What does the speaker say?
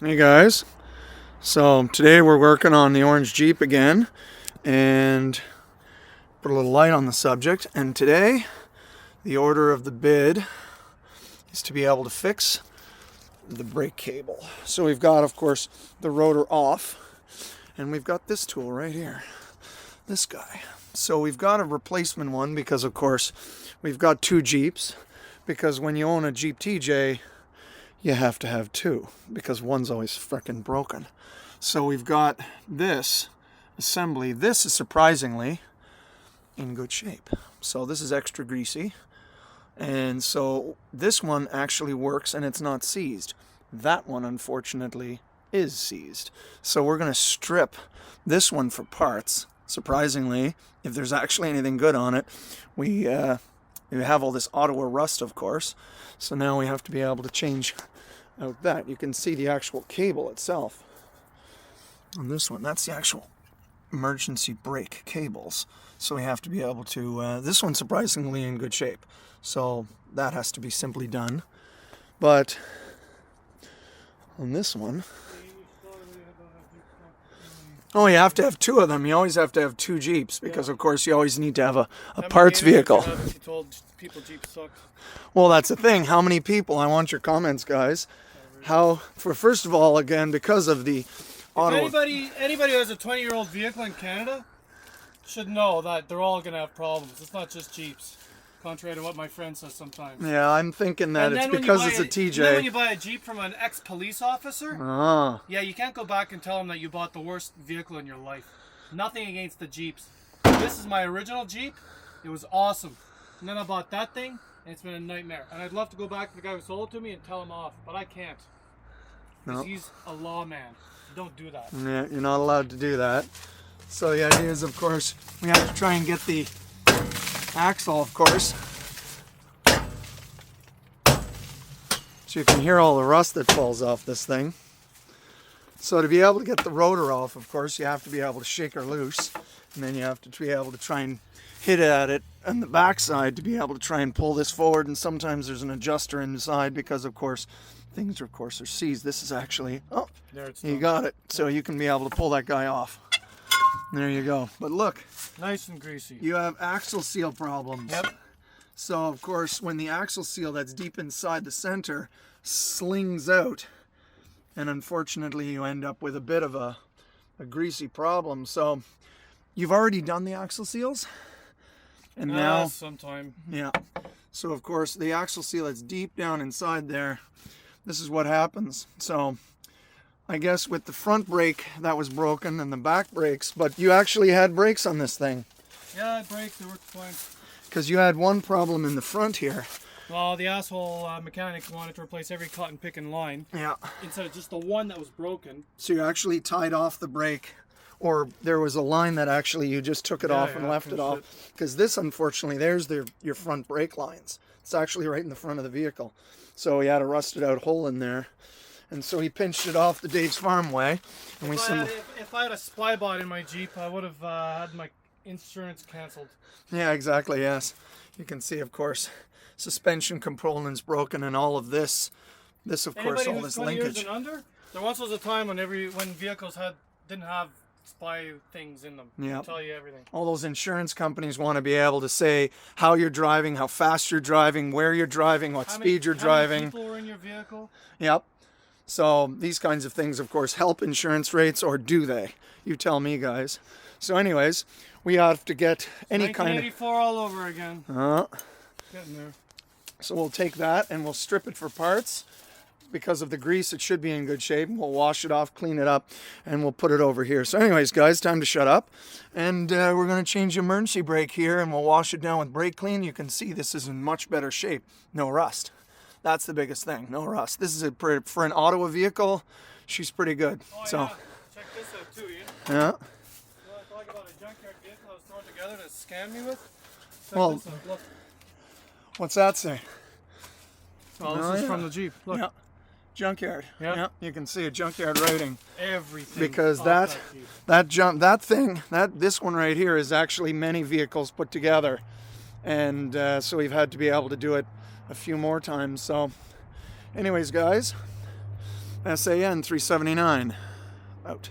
Hey guys, so today we're working on the orange Jeep again and put a little light on the subject, and today the order of the bid is to be able to fix the brake cable. So we've got, of course, the rotor off, and we've got this tool right here, this guy. So we've got a replacement one because, of course, we've got two Jeeps, because when you own a Jeep TJ you have to have two because one's always frickin' broken. So we've got this assembly. This is surprisingly in good shape. So this is extra greasy. And so this one actually works and it's not seized. That one, unfortunately, is seized. So we're going to strip this one for parts. Surprisingly, if there's actually anything good on it, we have all this Ottawa rust, of course. So now we have to be able to change out that. You can see the actual cable itself on this one. That's the actual emergency brake cables. So we have to be able to, this one's surprisingly in good shape. So that has to be simply done. But on this one, oh, you have to have two of them. You always have to have two Jeeps because, of course, you always need to have a parts vehicle. You told people Jeep sucks. Well, that's the thing. How many people? I want your comments, guys. First of all, again, because of the Ottawa. Anybody who has a 20-year-old vehicle in Canada should know that they're all going to have problems. It's not just Jeeps, contrary to what my friend says sometimes. Yeah, I'm thinking that it's because it's a TJ. And then when you buy a Jeep from an ex-police officer, yeah, you can't go back and tell him that you bought the worst vehicle in your life. Nothing against the Jeeps. This is my original Jeep. It was awesome. And then I bought that thing, and it's been a nightmare. And I'd love to go back to the guy who sold it to me and tell him off, but I can't. Because he's a lawman. Don't do that. Yeah, you're not allowed to do that. So the idea is, of course, we have to try and get the axle, of course. So you can hear all the rust that falls off this thing. So to be able to get the rotor off, of course, you have to be able to shake her loose. And then you have to be able to try and hit at it on the backside to be able to try and pull this forward. And sometimes there's an adjuster inside because, of course, things, of course, are seized. This is actually, oh, there you got it. So you can be able to pull that guy off. There you go. But look. Nice and greasy. You have axle seal problems. Yep. So, of course, when the axle seal that's deep inside the center slings out, and unfortunately you end up with a bit of a greasy problem. So you've already done the axle seals? And now sometime. Yeah. So, of course, the axle seal that's deep down inside there, this is what happens. So I guess with the front brake that was broken and the back brakes, but you actually had brakes on this thing. Yeah, I had brakes, they worked fine. Because you had one problem in the front here. Well, the asshole mechanic wanted to replace every cotton picking line. Yeah. Instead of just the one that was broken. So you actually tied off the brake, or there was a line that actually you just took it off and left it off. Because this, unfortunately, there's your front brake lines. It's actually right in the front of the vehicle. So he had a rusted out hole in there. And so he pinched it off the Dave's Farm way. And if I had a Spybot in my Jeep, I would have had my insurance canceled. Yeah, exactly, yes. You can see, of course, suspension components broken and all of this. This, of course, all this linkage. Years and under, there once was a time when vehicles didn't have spy things in them. Yeah. Tell you everything. All those insurance companies want to be able to say how you're driving, how fast you're driving, where you're driving, what speed you're driving. How many people were in your vehicle? Yep. So these kinds of things, of course, help insurance rates, or do they? You tell me, guys. So anyways, we have to get any kind of... 1984 all over again. Getting there. So we'll take that and we'll strip it for parts. Because of the grease, it should be in good shape. We'll wash it off, clean it up, and we'll put it over here. So anyways, guys, time to shut up. And we're going to change the emergency brake here, and we'll wash it down with brake clean. You can see this is in much better shape. No rust. That's the biggest thing. No rust. This is for an Ottawa vehicle. She's pretty good. Oh, so yeah. Check this out too, Ian. Yeah. You want to talk about a junkyard vehicle I was throwing together to scam me with? Check Well, this out. Look. What's that say? Well, this is from the Jeep. Look. Yeah. Junkyard. Yep. Yeah. You can see a junkyard rating. Everything. Because this one right here is actually many vehicles put together, and so we've had to be able to do it a few more times. So anyways, guys, SAN 379 out.